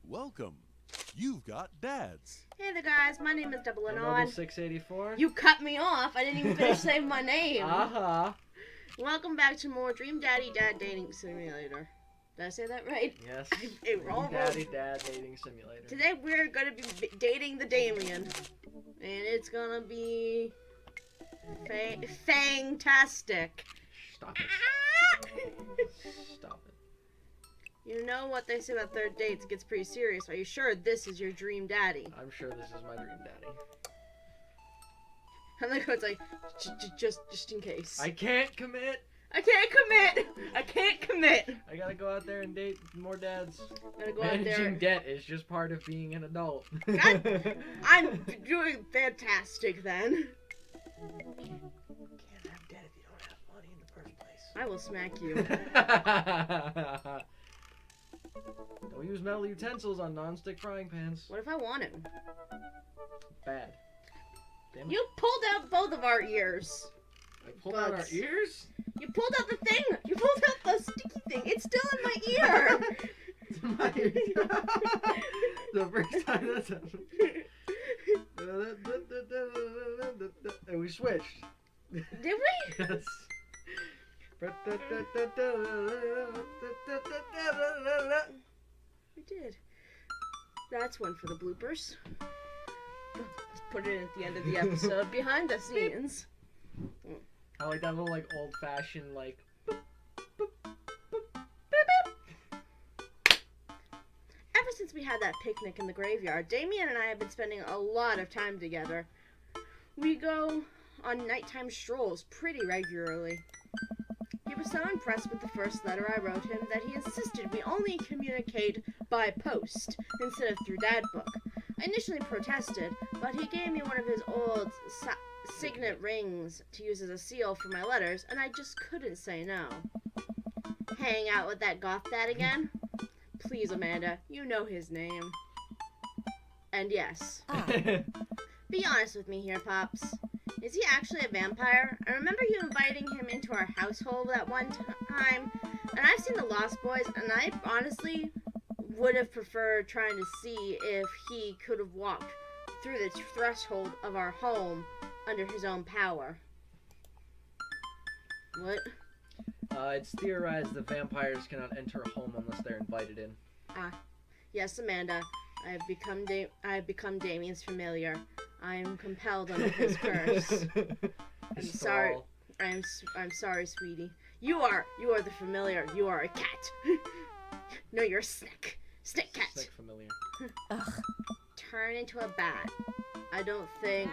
Welcome. You've got dads. Hey there, guys. My name is Double-Anon. 684. You cut me off. I didn't even finish saying my name. Uh-huh. Welcome back to more Dream Daddy Dad Dating Simulator. Did I say that right? Yes. Wrong. Daddy Dad Dating Simulator. Today we're going to be dating the Damien. And it's going to be fantastic. Stop it. Stop it. You know what they say about third dates? It gets pretty serious. Are you sure this is your dream daddy? I'm sure this is my dream daddy. And the code's like, just in case. I can't commit. I can't commit. I can't commit. I gotta go out there and date more dads. Gotta go out there. Managing debt is just part of being an adult. God, I'm doing fantastic then. Can't have debt if you don't have money in the first place. I will smack you. Don't use metal utensils on non-stick frying pans. What if I want him? Bad. Damn it. You pulled out both of our ears. I pulled out our ears? You pulled out the thing. You pulled out the sticky thing. It's still in my ear. It's in my ear. The first time that's happened. And we switched. Did we? Yes. We did. That's one for the bloopers. Let's put it at the end of the episode. Behind the scenes. I like that little old-fashioned Ever since we had that picnic in the graveyard, Damien and I have been spending a lot of time together. We go on nighttime strolls pretty regularly. He was so impressed with the first letter I wrote him that he insisted we only communicate by post instead of through Dad Book. I initially protested, but he gave me one of his old signet rings to use as a seal for my letters, and I just couldn't say no. Hang out with that goth dad again? Please, Amanda, you know his name. And yes. Be honest with me here, Pops. Is he actually a vampire? I remember you inviting him into our household that one time, and I've seen the Lost Boys, and I honestly would have preferred trying to see if he could have walked through the threshold of our home under his own power. What? It's theorized that vampires cannot enter a home unless they're invited in. Yes, Amanda. I have become Damien's familiar. I am compelled under his curse. I'm sorry. I'm sorry, sweetie. You are the familiar. You are a cat. No, you're a snake. Snake cat. Snake familiar. Ugh. Turn into a bat. I don't think.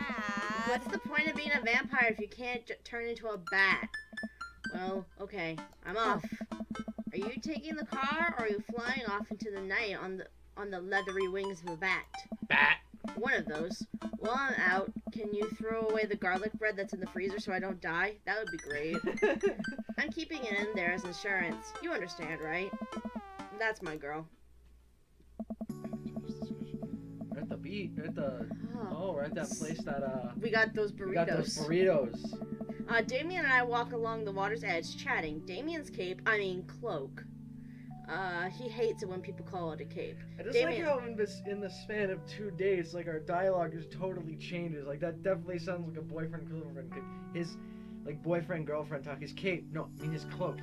What's the point of being a vampire if you can't turn into a bat? Well, okay. I'm off. Are you taking the car, or are you flying off into the night on the leathery wings of a bat? Bat. One of those. While I'm out, can you throw away the garlic bread that's in the freezer so I don't die? That would be great. I'm keeping it in there as insurance. You understand, right? That's my girl. We're at the beat. We're at that place that We got those burritos. We got those burritos. Damien and I walk along the water's edge, chatting. Damien's cloak. He hates it when people call it a cape. I just Damien, like how in the span of 2 days, our dialogue just totally changes. That definitely sounds like a boyfriend girlfriend. His boyfriend girlfriend talk. His cape. No, I mean his cloak.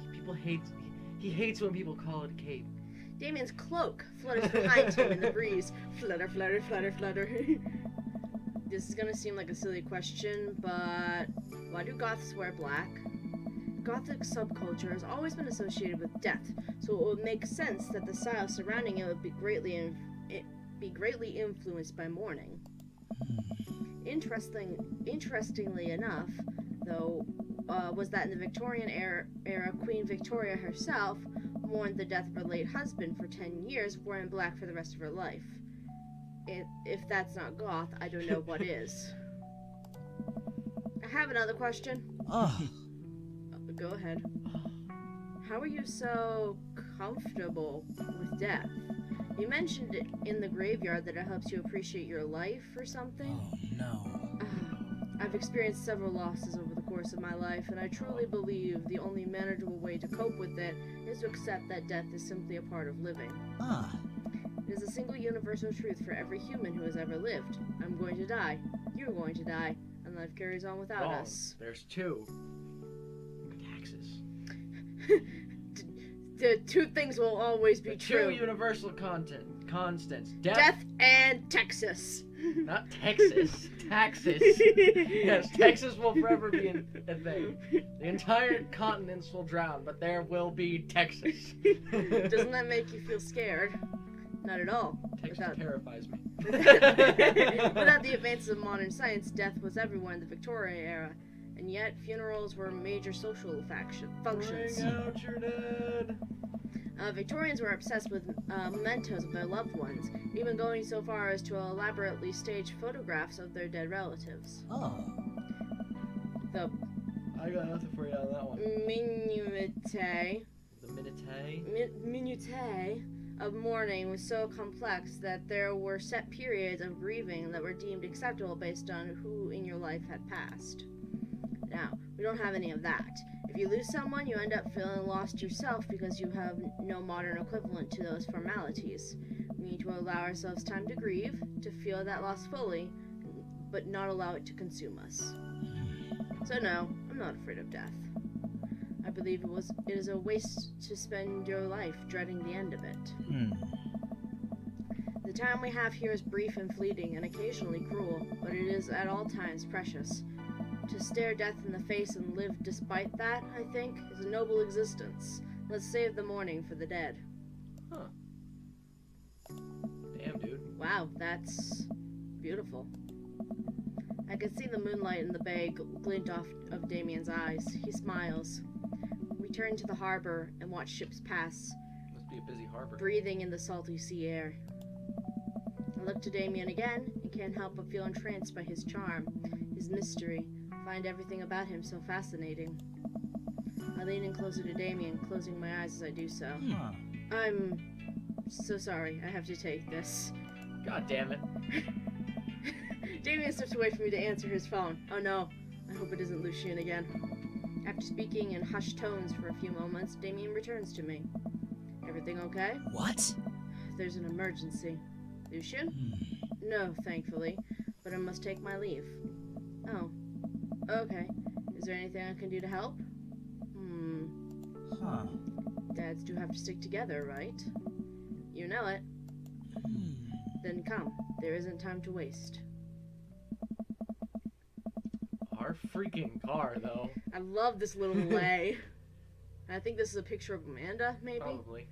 He hates when people call it a cape. Damien's cloak flutters behind him in the breeze. Flutter, flutter, flutter, flutter. This is gonna seem like a silly question, but why do goths wear black? Gothic subculture has always been associated with death, so it would make sense that the style surrounding it would be greatly influenced by mourning. Interestingly enough, though, was that in the Victorian era, Queen Victoria herself mourned the death of her late husband for 10 years, wearing black for the rest of her life. If that's not goth, I don't know what is. I have another question. Go ahead. How are you so comfortable with death? You mentioned it in the graveyard that it helps you appreciate your life or something. Oh, no. I've experienced several losses over the course of my life, and I truly believe the only manageable way to cope with it is to accept that death is simply a part of living. Ah. There's a single universal truth for every human who has ever lived. I'm going to die. You're going to die. And life carries on without Wrong. us. There's two. Taxes. The two things will always be The true. two universal constants. Death and Texas. Not Texas. Taxes. Yes, Texas will forever be a thing. The entire continents will drown, but there will be Texas. Doesn't that make you feel scared? Not at all. Texas terrifies me. Without the advances of modern science, death was everywhere in the Victorian era, and yet funerals were major social functions. Bring out your dead. Victorians were obsessed with mementos of their loved ones, even going so far as to elaborately stage photographs of their dead relatives. Oh. The I got nothing for you on that one. minutiae The minutiae of mourning was so complex that there were set periods of grieving that were deemed acceptable based on who in your life had passed. Now, we don't have any of that. If you lose someone, you end up feeling lost yourself because you have no modern equivalent to those formalities. We need to allow ourselves time to grieve, to feel that loss fully, but not allow it to consume us. So no, I'm not afraid of death. I believe it is a waste to spend your life dreading the end of it. The time we have here is brief and fleeting and occasionally cruel, but it is at all times precious. To stare death in the face and live despite that, I think, is a noble existence. Let's save the mourning for the dead. Huh. Damn, dude. Wow, that's beautiful. I could see the moonlight in the bay glint off of Damien's eyes. He smiles. We turn to the harbor and watch ships pass, Must be a busy harbor. breathing in the salty sea air. I look to Damien again and can't help but feel entranced by his charm, his mystery. I find everything about him so fascinating. I lean in closer to Damien, closing my eyes as I do so. I'm so sorry. I have to take this. God damn it. Damien steps away from me to answer his phone. Oh no, I hope it isn't Lucien again. After speaking in hushed tones for a few moments, Damien returns to me. Everything okay? What? There's an emergency. Lucien? No, thankfully, but I must take my leave. Oh. Okay. Is there anything I can do to help? Huh. Dads do have to stick together, right? You know it. Then come. There isn't time to waste. Our freaking car, though. I love this little lay. I think this is a picture of Amanda, maybe? Probably.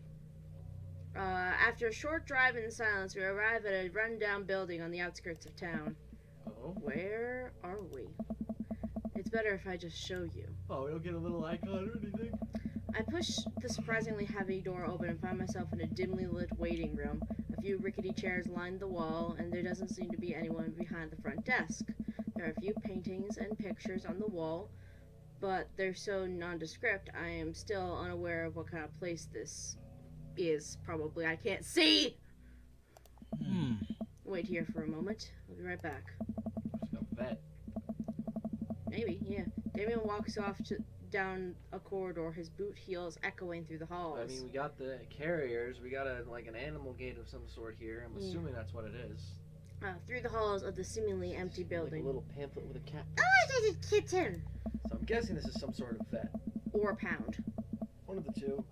After a short drive in silence, we arrive at a rundown building on the outskirts of town. Oh. Where are we? It's better if I just show you. Oh, we don't get a little icon or anything? I push the surprisingly heavy door open and find myself in a dimly lit waiting room. A few rickety chairs line the wall, and there doesn't seem to be anyone behind the front desk. There are a few paintings and pictures on the wall, but they're so nondescript I am still unaware of what kind of place this is. Probably. I can't see! Wait here for a moment. I'll be right back. There's no vet. Maybe, yeah. Damien walks off down a corridor, his boot heels echoing through the halls. I mean, we got the carriers. We got an animal gate of some sort here. I'm assuming that's what it is. Through the halls of the seemingly empty building. Like a little pamphlet with a cat. Oh, it's a kitten! So I'm guessing this is some sort of vet. Or pound. One of the two.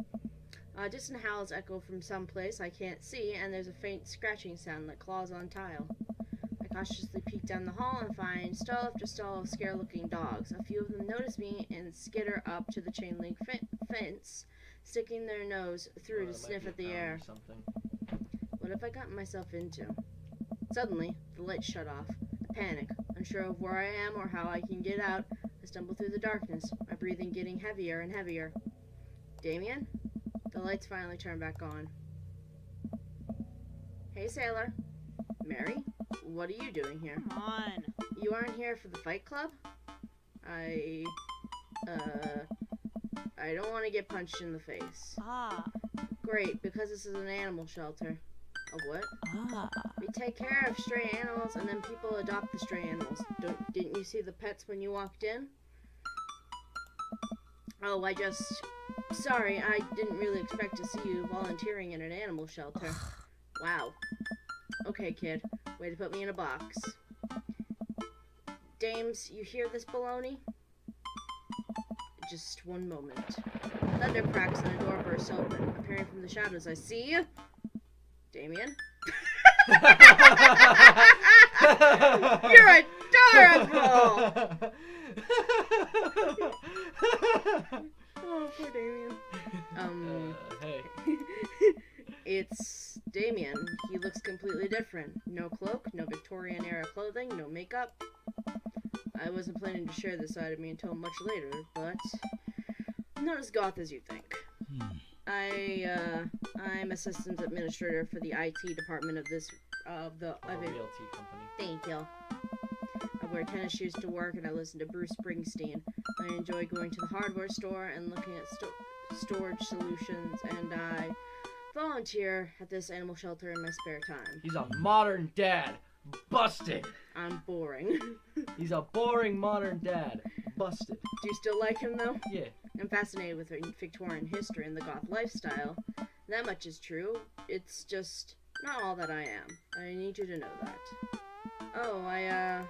Distant howls echo from someplace I can't see, and there's a faint scratching sound like claws on tile. I cautiously peek down the hall and find stall after stall of scare-looking dogs. A few of them notice me and skitter up to the chain-link fence, sticking their nose through to sniff at the air. What have I gotten myself into? Suddenly, the lights shut off. I panic, unsure of where I am or how I can get out. I stumble through the darkness, my breathing getting heavier and heavier. Damien? The lights finally turn back on. Hey, Sailor. Mary? What are you doing here? Come on. You aren't here for the fight club? I don't want to get punched in the face. Ah. Great, because this is an animal shelter. A what? Ah. We take care of stray animals and then people adopt the stray animals. Didn't you see the pets when you walked in? Oh, sorry, I didn't really expect to see you volunteering in an animal shelter. Wow. Okay, kid. Way to put me in a box. Dames, you hear this baloney? Just one moment. Thunder cracks and a door bursts open. Appearing from the shadows, I see you. Damien? You're adorable! Oh, poor Damien. Hey. It's Damien. He looks completely different. No cloak, no Victorian era clothing, no makeup. I wasn't planning to share this side of me until much later, but not as goth as you think. I'm assistant administrator for the IT department of the Realty company. Thank you. I wear tennis shoes to work and I listen to Bruce Springsteen. I enjoy going to the hardware store and looking at storage solutions, and I volunteer at this animal shelter in my spare time. He's a modern dad. Busted. I'm boring. He's a boring modern dad. Busted. Do you still like him though? Yeah. I'm fascinated with Victorian history and the goth lifestyle. That much is true. It's just not all that I am. I need you to know that. Oh, I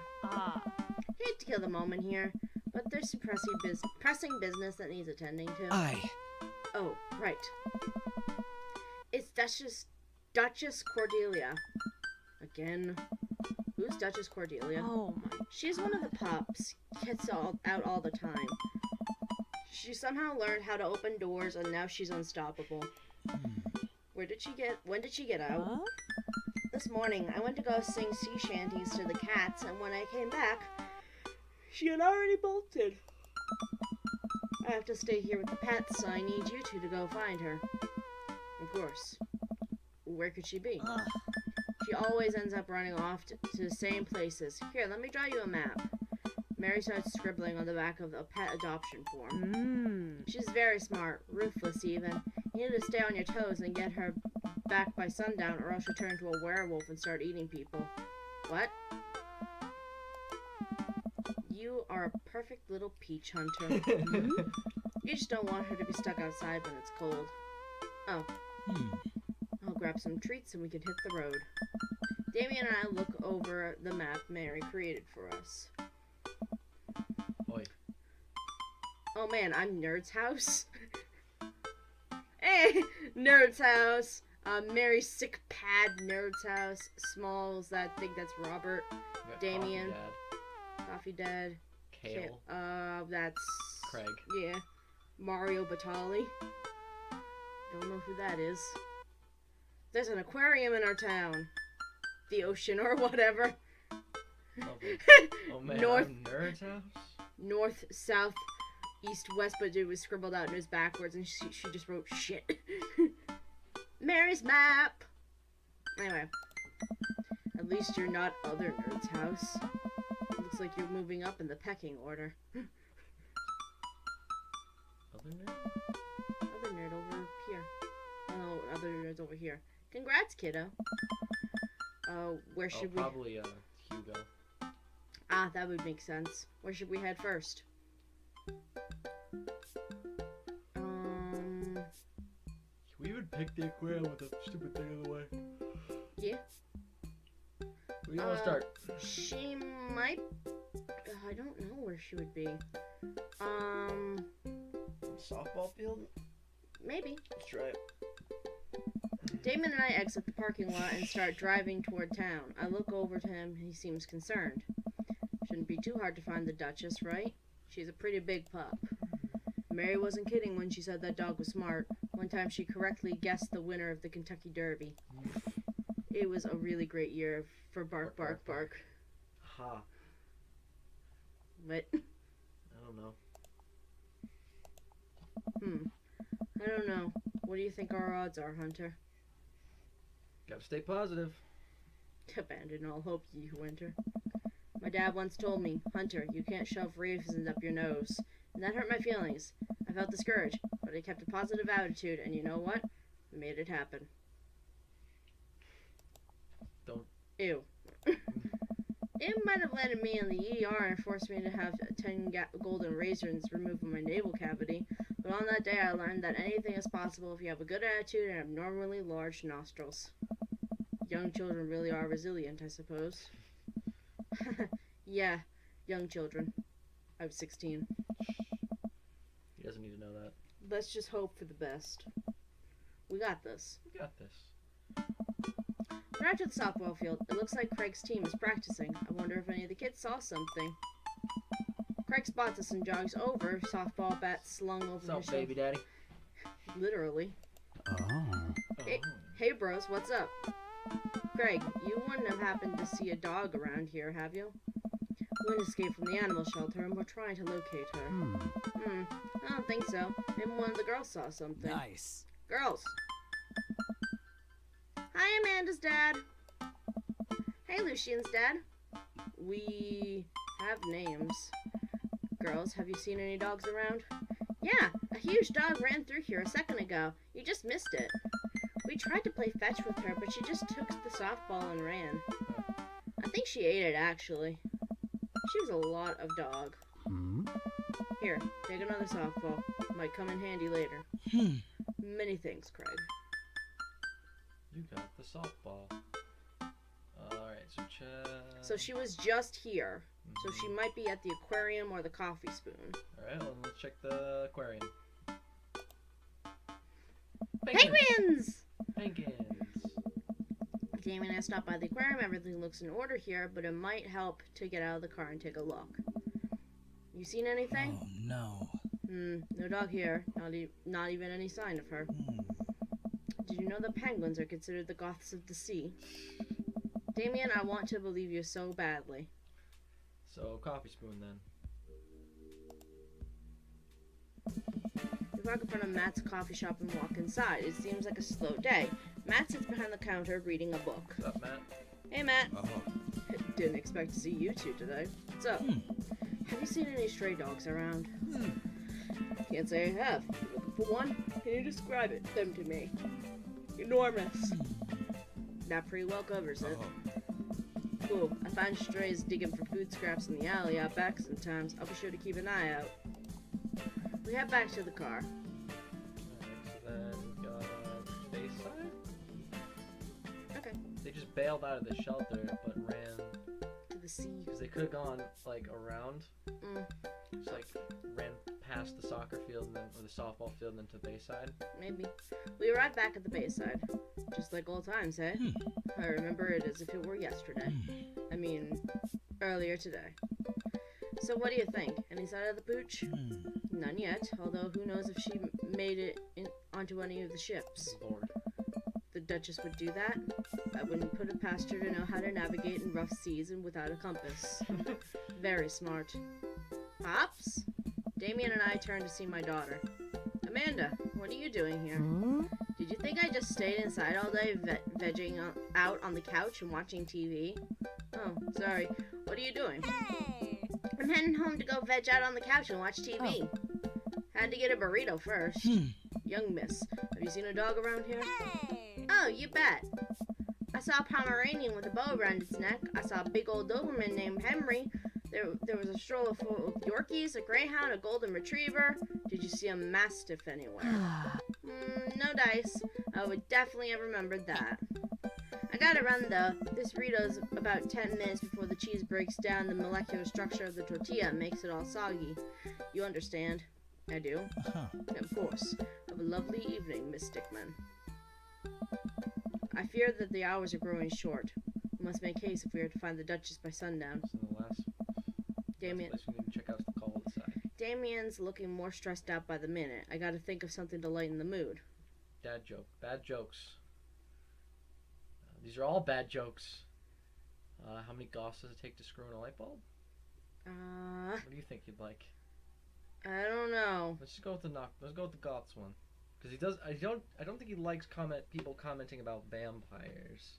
hate to kill the moment here, but there's some pressing business that needs attending to. Aye. Oh, right. It's Duchess Cordelia. Again. Who's Duchess Cordelia? Oh my. She's one of the pups. Gets out all the time. She somehow learned how to open doors and now she's unstoppable. When did she get out? Huh? This morning, I went to go sing sea shanties to the cats, and when I came back, she had already bolted. I have to stay here with the pets, so I need you two to go find her. Of course. Where could she be? Ugh. She always ends up running off to the same places. Here, let me draw you a map. Mary starts scribbling on the back of a pet adoption form. She's very smart, ruthless even. You need to stay on your toes and get her back by sundown, or else she'll turn into a werewolf and start eating people. What? You are a perfect little peach hunter. You just don't want her to be stuck outside when it's cold. Oh. I'll grab some treats and we can hit the road. Damien and I look over the map Mary created for us. Oi. Oh man, I'm Nerd's house. Hey, Nerd's house. Mary's sick pad, Nerd's house. Smalls, I think that's Robert. Damien. Coffee Dad. Kale. That's Craig. Yeah. Mario Batali. Don't know who that is. There's an aquarium in our town. The ocean or whatever. Oh man, North, I'm Nerd's house? north, south, east, west, but it was scribbled out and it was backwards and she just wrote shit. Mary's map! Anyway. At least you're not other Nerd's house. Looks like you're moving up in the pecking order. Other nerd? Other nerd over here. Oh no, other nerd's over here. Congrats, kiddo. Where should we... Probably, Hugo. Ah, that would make sense. Where should we head first? We would pick the aquarium with the stupid thing in the way. Yeah. Where do you want to start? She might... I don't know where she would be. Softball field? Maybe. Let's try it. Damon and I exit the parking lot and start driving toward town. I look over to him. He seems concerned. Shouldn't be too hard to find the Duchess, right? She's a pretty big pup. Mary wasn't kidding when she said that dog was smart. One time she correctly guessed the winner of the Kentucky Derby. It was a really great year for Bark, Bark, Bark. Ha. What? I don't know. I don't know. What do you think our odds are, Hunter? Gotta stay positive. Abandon all hope, you Winter. My dad once told me, Hunter, you can't shove raisins up your nose. And that hurt my feelings. I felt discouraged, but I kept a positive attitude, and you know what? I made it happen. Don't. Ew. It might have landed me in the ER and forced me to have 10 golden raisins removed from my navel cavity, but on that day I learned that anything is possible if you have a good attitude and abnormally large nostrils. Young children really are resilient, I suppose. Yeah, young children. I was 16. He doesn't need to know that. Let's just hope for the best. We got this. We got this. We're out to the softball field. It looks like Craig's team is practicing. I wonder if any of the kids saw something. Craig spots us and jogs over, softball bat slung over What's up, his shoulder. baby daddy? Literally. Oh. Hey bros, what's up? Craig, you wouldn't have happened to see a dog around here, have you? Lynn escaped from the animal shelter and we're trying to locate her. I don't think so. Maybe one of the girls saw something. Nice. Girls! Hi, Amanda's dad. Hey, Lucian's dad. We have names. Girls, have you seen any dogs around? Yeah, a huge dog ran through here a second ago. You just missed it. We tried to play fetch with her, but she just took the softball and ran. I think she ate it, actually. She was a lot of dog. Here, take another softball. Might come in handy later. Many thanks, Craig. You got the softball. Alright, so check. So she was just here. So she might be at the aquarium or the coffee spoon. Alright, well, let's check the aquarium. Penguins! Penguins! Damien and I stopped by the aquarium. Everything looks in order here, but it might help to get out of the car and take a look. You seen anything? Oh, no. No dog here. Not even any sign of her. Did you know that penguins are considered the goths of the sea? Damien, I want to believe you so badly. So, coffee spoon then. We walk in front of Matt's coffee shop and walk inside. It seems like a slow day. Matt sits behind the counter reading a book. What's up, Matt? Hey, Matt. Oh. Didn't expect to see you two today. What's up? Have you seen any stray dogs around? Can't say I have. Looking for one? Can you describe them to me? Enormous. That pretty well covers it. Cool. I find strays digging for food scraps in the alley out back sometimes. I'll be sure to keep an eye out. We head back to the car. Alright, so then we got Bayside? Okay. They just bailed out of the shelter, but ran, To the sea. because they could have gone, like, around. Just, like, ran past the soccer field, and then, or the softball field, and then to Bayside. Maybe. We arrived back at the Bayside. Just like old times, eh? I remember it as if it were yesterday. I mean, earlier today. So what do you think? Any sign of the pooch? None yet, although who knows if she made it onto any of the ships. Lord. The Duchess would do that. I wouldn't put it past her to know how to navigate in rough seas and without a compass. Very smart. Pops? Damien and I turned to see my daughter. Amanda, what are you doing here? Did you think I just stayed inside all day vegging out on the couch and watching TV? Oh, sorry. What are you doing? Hey! I'm heading home to go veg out on the couch and watch TV. Had to get a burrito first. Young miss, have you seen a dog around here? Hey! Oh, you bet. I saw a Pomeranian with a bow around its neck. I saw a big old Doberman named Henry. There was a stroller full of Yorkies, a Greyhound, a Golden Retriever. Did you see a Mastiff anywhere? No dice. I would definitely have remembered that. I gotta run though. This burrito's about 10 minutes before the cheese breaks down the molecular structure of the tortilla and makes it all soggy. You understand? I do. Of course. Have a lovely evening, Miss Stickman. I fear that the hours are growing short. We must make haste if we are to find the Duchess by sundown. So the last Damien. place we need to check out is the cul-de-sac. Damien's looking more stressed out by the minute. I gotta think of something to lighten the mood. Dad joke. Bad jokes. These are all bad jokes. How many goths does it take to screw in a light bulb? What do you think you'd like? I don't know. Let's just go with the Let's go with the goths one, because he does. I don't think he likes people commenting about vampires.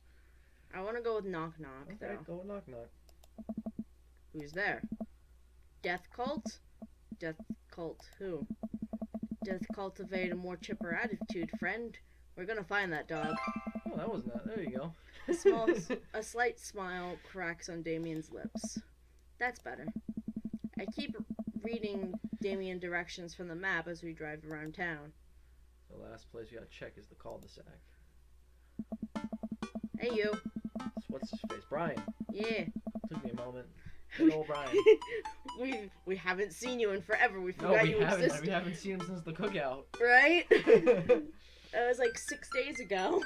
I want to go with knock knock Okay, though. go with knock knock. Who's there? Death cult? Death cult who? Death cultivate a more chipper attitude, friend. We're gonna find that dog. Oh, that wasn't that. There you go. A slight smile cracks on Damien's lips. That's better. I keep reading Damien directions from the map as we drive around town. The last place we gotta check is the cul-de-sac. Hey, you. What's his face? Brian. Yeah. Took me a moment. Good old Brian. we haven't seen you in forever. We No, forgot we you haven't. existed. We haven't seen him since the cookout. Right? That was like 6 days ago.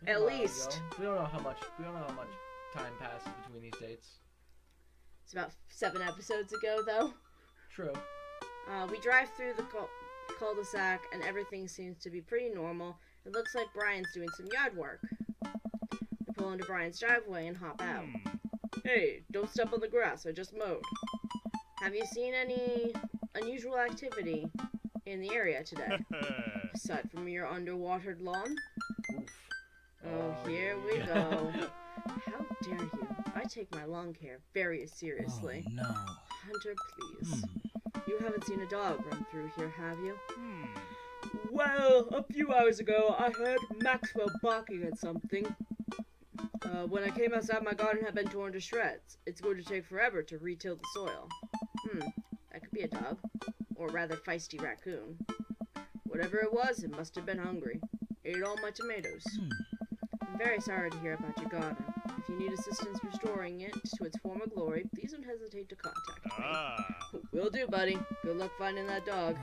At A while least. ago. We don't know how much time passes between these dates. It's about 7 episodes ago, though. True. We drive through the cul-de-sac, and everything seems to be pretty normal. It looks like Brian's doing some yard work. We pull into Brian's driveway and hop out. Hey, don't step on the grass. I just mowed. Have you seen any unusual activity in the area today? Aside from your underwatered lawn? Oof. Oh, here we go. How dare you? I take my lawn care very seriously. Oh, no. Hunter, please. You haven't seen a dog run through here, have you? Well, a few hours ago, I heard Maxwell barking at something. When I came outside, my garden had been torn to shreds. It's going to take forever to re-till the soil. That could be a dog. Or rather, feisty raccoon. Whatever it was, it must have been hungry. Ate all my tomatoes. I'm very sorry to hear about your garden. If you need assistance restoring it to its former glory, please don't hesitate to contact me. Will do, buddy. Good luck finding that dog.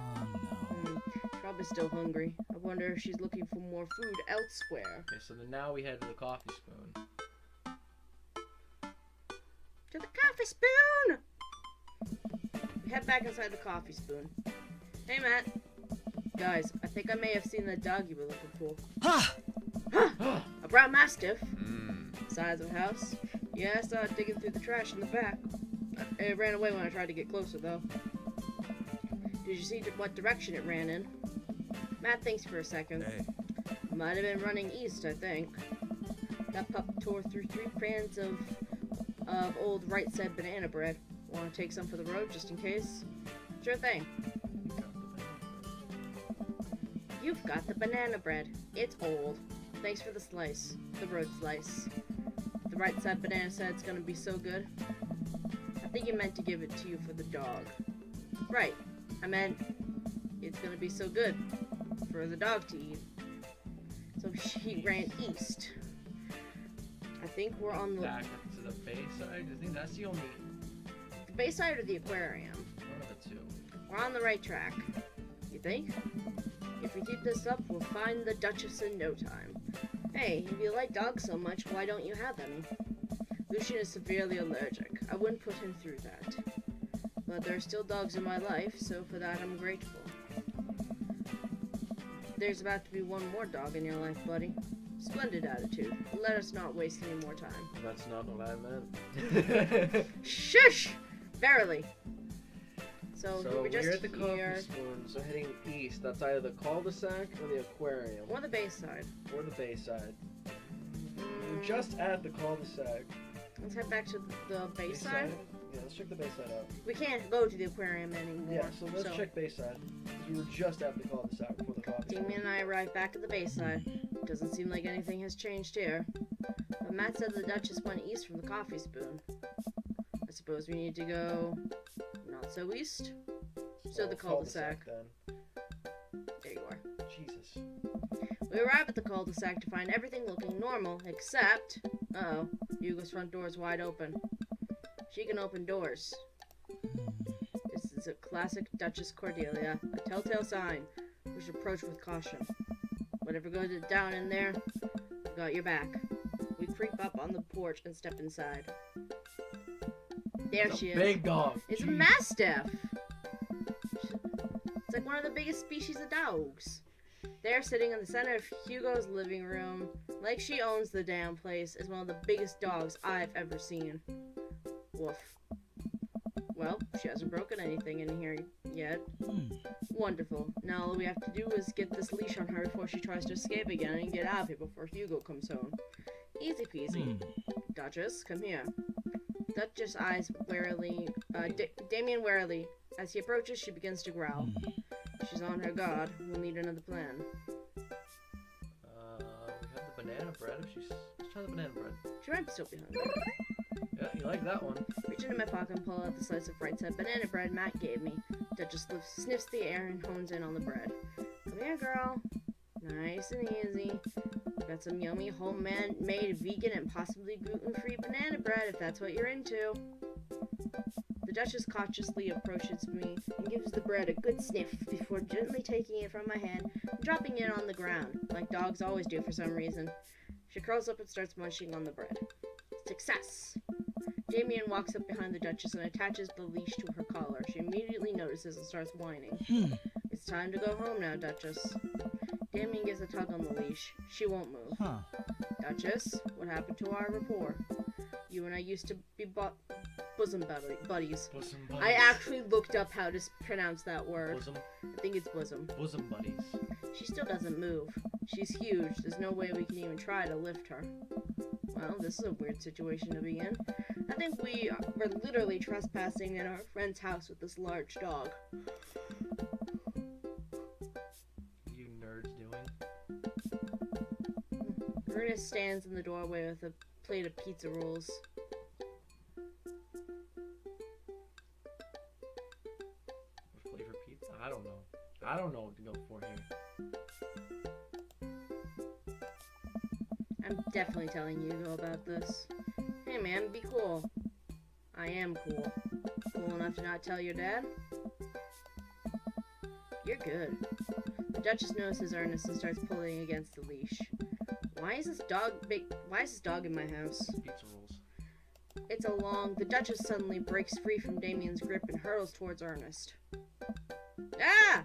Probably still hungry. I wonder if she's looking for more food elsewhere. Okay, so then now we head to the coffee spoon. To the coffee spoon! We head back inside the coffee spoon. Hey, Matt. Guys, I think I may have seen the dog you were looking for. Huh! A brown mastiff. Size of a house. Yeah, I saw it digging through the trash in the back. It ran away when I tried to get closer, though. Did you see what direction it ran in? Matt thinks for a second. Hey. Might have been running east, I think. That pup tore through 3 cans of old right-side banana bread. Want to take some for the road, just in case? Sure thing. You've got the banana bread. It's old. Thanks for the slice. The road slice. The right-side banana said it's gonna be so good. I think you meant to give it to you for the dog. Right. I meant it's gonna be so good for the dog to eat. So she ran east. I think we're on the Back to the Bayside. I think that's the only Bayside or the aquarium. one of the two. We're on the right track. You think? If we keep this up, we'll find the Duchess in no time. Hey, if you like dogs so much, why don't you have any? Lucian is severely allergic. I wouldn't put him through that. But there are still dogs in my life, so for that I'm grateful. There's about to be one more dog in your life, buddy. Splendid attitude. Let us not waste any more time. That's not what I meant. Shush! Verily. So we were just we're at the here. coffee spoon, so heading east. That's either the cul-de-sac or the aquarium. Or the Bayside. Or the Bayside. We're just at the cul-de-sac. Let's head back to the Bayside. Yeah, let's check the Bayside out. We can't go to the aquarium anymore. Yeah, so let's check Bayside. 'Cause we were just at the cul-de-sac before the coffee spoon. Damien and I arrived back at the Bayside. Doesn't seem like anything has changed here. But Matt said the Duchess went east from the coffee spoon. I suppose we need to go not so east. So the cul-de-sac. Then. There you are. Jesus. We arrive at the cul-de-sac to find everything looking normal, except... Uh-oh. Hugo's front door is wide open. She can open doors. This is a classic Duchess Cordelia. A telltale sign. We should approach with caution. Whatever goes down in there, I've got your back. We creep up on the porch and step inside. There she is. Big dog. It's a Jeez. mastiff. It's like one of the biggest species of dogs. There, sitting in the center of Hugo's living room, like she owns the damn place, is one of the biggest dogs I've ever seen. Woof. Well, she hasn't broken anything in here yet. Wonderful. Now all we have to do is get this leash on her before she tries to escape again and get out of here before Hugo comes home. Easy peasy. Duchess, come here. Duchess eyes warily, Damien warily. As he approaches, she begins to growl. She's on her guard. We'll need another plan. We have the banana bread. Let's try the banana bread. She might still be hungry. Yeah, you like that one. Reach into my pocket and pull out the slice of right-side banana bread Matt gave me. Duchess sniffs the air and hones in on the bread. Come here, girl. Nice and easy. Got some yummy homemade vegan and possibly gluten-free banana bread if that's what you're into. The Duchess cautiously approaches me and gives the bread a good sniff before gently taking it from my hand and dropping it on the ground, like dogs always do for some reason. She curls up and starts munching on the bread. Success! Damien walks up behind the Duchess and attaches the leash to her collar. She immediately notices and starts whining. It's time to go home now, Duchess. Damien gives a tug on the leash. She won't move. Duchess, what happened to our rapport? You and I used to be bosom buddies. Bosom buddies. I actually looked up how to pronounce that word. Bosom. I think it's bosom. Bosom buddies. She still doesn't move. She's huge. There's no way we can even try to lift her. Well, this is a weird situation to be in. I think we were literally trespassing in our friend's house with this large dog. What are you nerds doing? Ernest stands in the doorway with a plate of pizza rolls. What flavor pizza? I don't know. I don't know what to go for here. I'm definitely telling Hugo about this. Hey man, be cool. I am cool. Cool enough to not tell your dad? You're good. The Duchess notices Ernest and starts pulling against the leash. Why is this dog in my house? Pizza rolls. It's a long... The Duchess suddenly breaks free from Damien's grip and hurtles towards Ernest. Ah!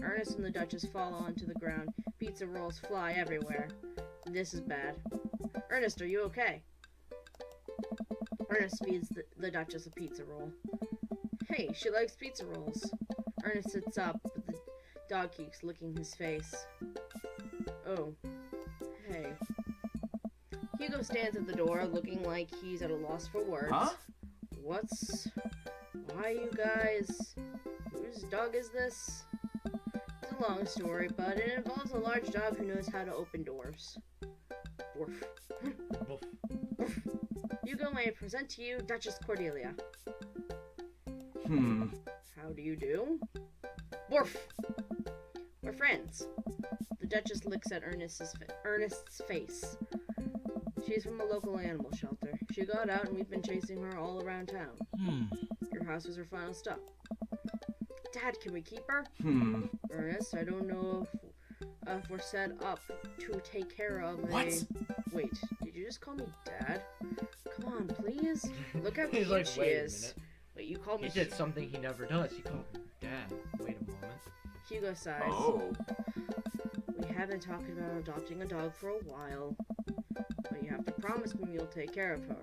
Ernest and the Duchess fall onto the ground. Pizza rolls fly everywhere. This is bad. Ernest, are you okay? Ernest feeds the Duchess a pizza roll. Hey, she likes pizza rolls. Ernest sits up, but the dog keeps licking his face. Oh. Hey. Hugo stands at the door, looking like he's at a loss for words. Huh? Why you guys... Whose dog is this? It's a long story, but it involves a large dog who knows how to open doors. Woof. Woof. Woof. Hugo, may I present to you Duchess Cordelia. How do you do? Woof. We're friends. The Duchess looks at Ernest's face. She's from a local animal shelter. She got out and we've been chasing her all around town. Your house was her final stop. Dad, can we keep her? Ernest, I don't know if we're set up to take care of What? Wait, did you just call me Dad? Come on, please. Look how He's cute like, she wait a is. minute. Wait, you called me... He did something he never does. He called me Dad. Wait a moment. Hugo sighs. Oh. We have been talking about adopting a dog for a while. But you have to promise me you'll take care of her.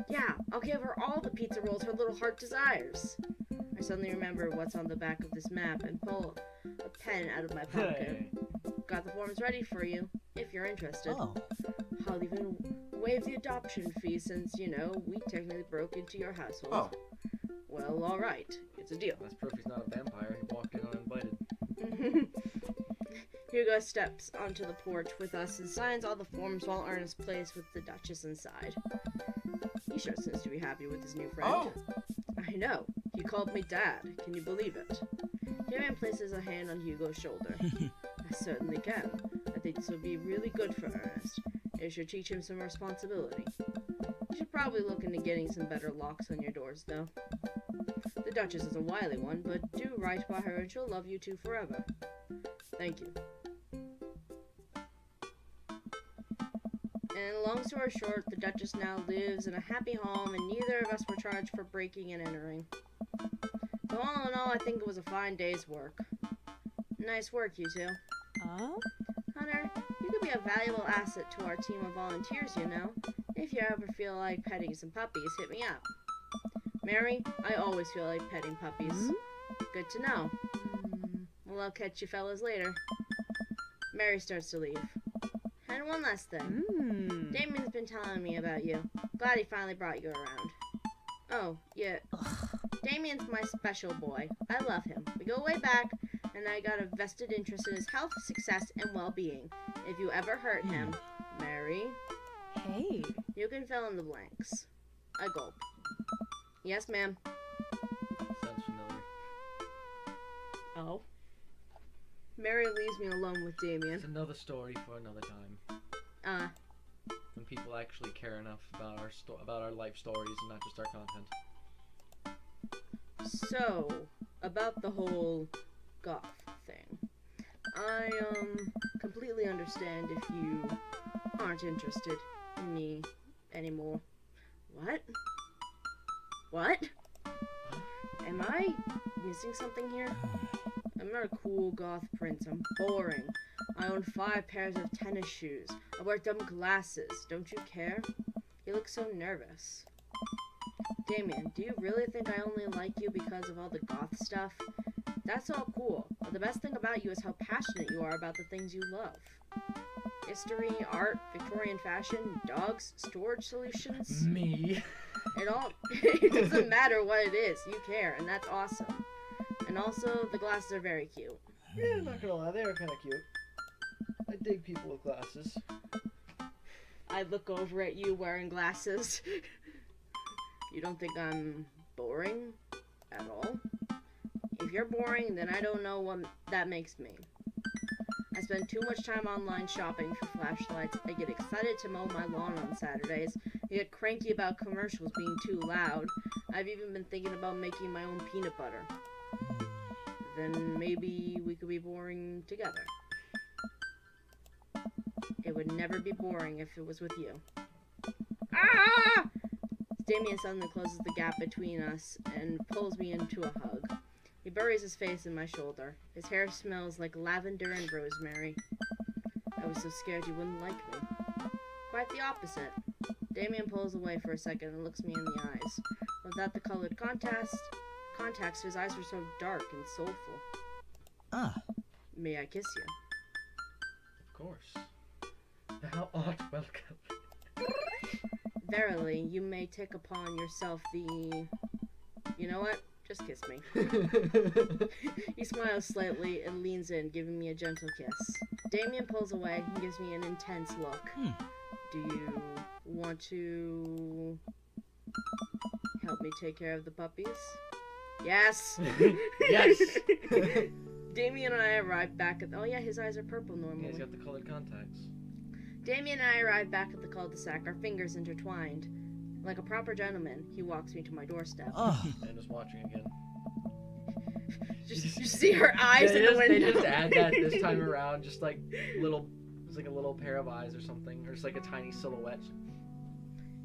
Yeah, I'll give her all the pizza rolls her little heart desires. I suddenly remember what's on the back of this map and pull a pen out of my pocket. Got the forms ready for you, if you're interested. Oh. I'll even waive the adoption fee since, you know, we technically broke into your household. Oh. Well, alright. It's a deal. That's proof he's not a vampire. He walked in uninvited. Hugo steps onto the porch with us and signs all the forms while Ernest plays with the Duchess inside. He sure seems to be happy with his new friend. Oh. I know. He called me Dad. Can you believe it? Damien places a hand on Hugo's shoulder. I certainly can. I think this would be really good for Ernest. It should teach him some responsibility. You should probably look into getting some better locks on your doors, though. The Duchess is a wily one, but do right by her and she'll love you two forever. Thank you. And long story short, the Duchess now lives in a happy home and neither of us were charged for breaking and entering. So all in all, I think it was a fine day's work. Nice work, you two. Hunter, you could be a valuable asset to our team of volunteers, you know. If you ever feel like petting some puppies, hit me up. Mary, I always feel like petting puppies. Good to know. Well, I'll catch you fellas later. Mary starts to leave. And one last thing. Damien's been telling me about you. Glad he finally brought you around. Oh, yeah. Damien's my special boy. I love him. We go way back, and I got a vested interest in his health, success, and well-being. If you ever hurt him, Mary, Hey. you can fill in the blanks. I gulp. Yes, ma'am. Sounds familiar. Oh. Mary leaves me alone with Damien. It's another story for another time. When people actually care enough about our life stories and not just our content. So, about the whole goth thing. I, completely understand if you aren't interested in me anymore. What? What? Am I missing something here? I'm not a cool goth prince. I'm boring. I own 5 pairs of tennis shoes. I wear dumb glasses. Don't you care? You look so nervous. Damien, do you really think I only like you because of all the goth stuff? That's all cool, but the best thing about you is how passionate you are about the things you love. History, art, Victorian fashion, dogs, storage solutions. Me. It doesn't matter what it is, you care, and that's awesome. And also, the glasses are very cute. Yeah, I'm not gonna lie, they are kind of cute. I dig people with glasses. I look over at you wearing glasses. You don't think I'm boring at all? If you're boring, then I don't know what that makes me. I spend too much time online shopping for flashlights. I get excited to mow my lawn on Saturdays. I get cranky about commercials being too loud. I've even been thinking about making my own peanut butter. Then maybe we could be boring together. It would never be boring if it was with you. Ah! Damien suddenly closes the gap between us and pulls me into a hug. He buries his face in my shoulder. His hair smells like lavender and rosemary. I was so scared you wouldn't like me. Quite the opposite. Damien pulls away for a second and looks me in the eyes. Without the colored contacts, his eyes were so dark and soulful. Ah. May I kiss you? Of course. Thou art welcome. Verily, you may take upon yourself the... You know what? Just kiss me. He smiles slightly and leans in, giving me a gentle kiss. Damien pulls away and gives me an intense look. Do you want to help me take care of the puppies? Yes! Yes! Damien and I arrive back at... Oh yeah, his eyes are purple normally. Yeah, he's got the colored contacts. Damien and I arrive back at the cul-de-sac, our fingers intertwined. Like a proper gentleman, he walks me to my doorstep. And just watching again. You see her eyes in the window. They just add that this time around, just like little, it's like a little pair of eyes or something, or just like a tiny silhouette.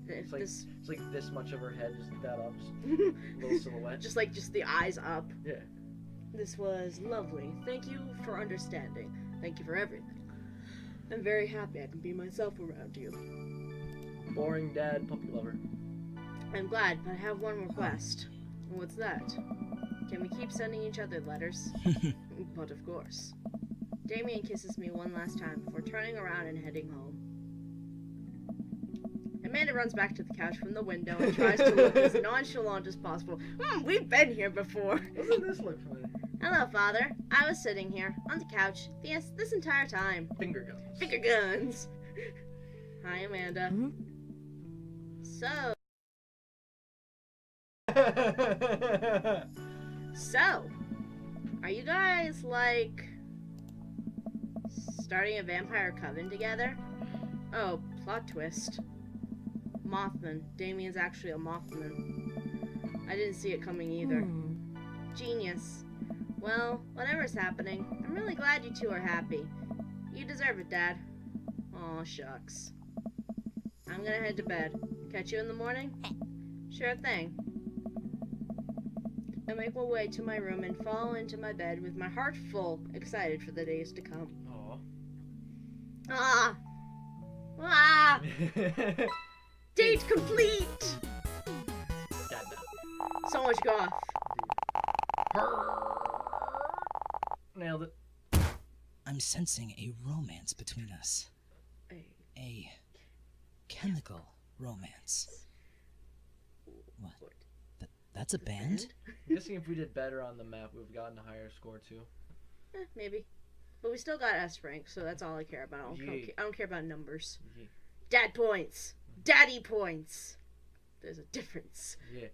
It's like this much of her head, just like that up, just a little silhouette. just the eyes up. Yeah. This was lovely. Thank you for understanding. Thank you for everything. I'm very happy I can be myself around you. Boring dad puppy lover. I'm glad, but I have one request. What's that? Can we keep sending each other letters? But of course. Damien kisses me one last time before turning around and heading home. Amanda runs back to the couch from the window and tries to look as nonchalant as possible. We've been here before. Doesn't this look familiar? Hello, Father. I was sitting here on the couch this entire time. Finger guns. Finger guns. Hi, Amanda. So, are you guys, like, starting a vampire coven together? Oh, plot twist. Mothman. Damien's actually a Mothman. I didn't see it coming either. Genius. Well, whatever's happening, I'm really glad you two are happy. You deserve it, Dad. Aw, shucks. I'm gonna head to bed. Catch you in the morning? Sure thing. I make my way to my room and fall into my bed with my heart full, excited for the days to come. Aw. Ah! Ah! Date complete! So much goth. Nailed it. I'm sensing a romance between us. A chemical romance. What? That's a band? I'm guessing if we did better on the map, we've gotten a higher score too. Maybe. But we still got S rank, so that's all I care about. I don't care about numbers. Dad points. Daddy points. There's a difference. Yeah.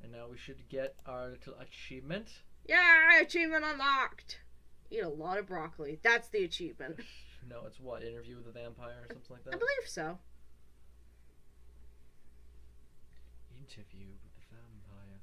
And now we should get our little achievement. Yeah, achievement unlocked. Eat a lot of broccoli. That's the achievement. No, it's what? Interview with a Vampire or something like that? I believe so. Interview with the Vampire.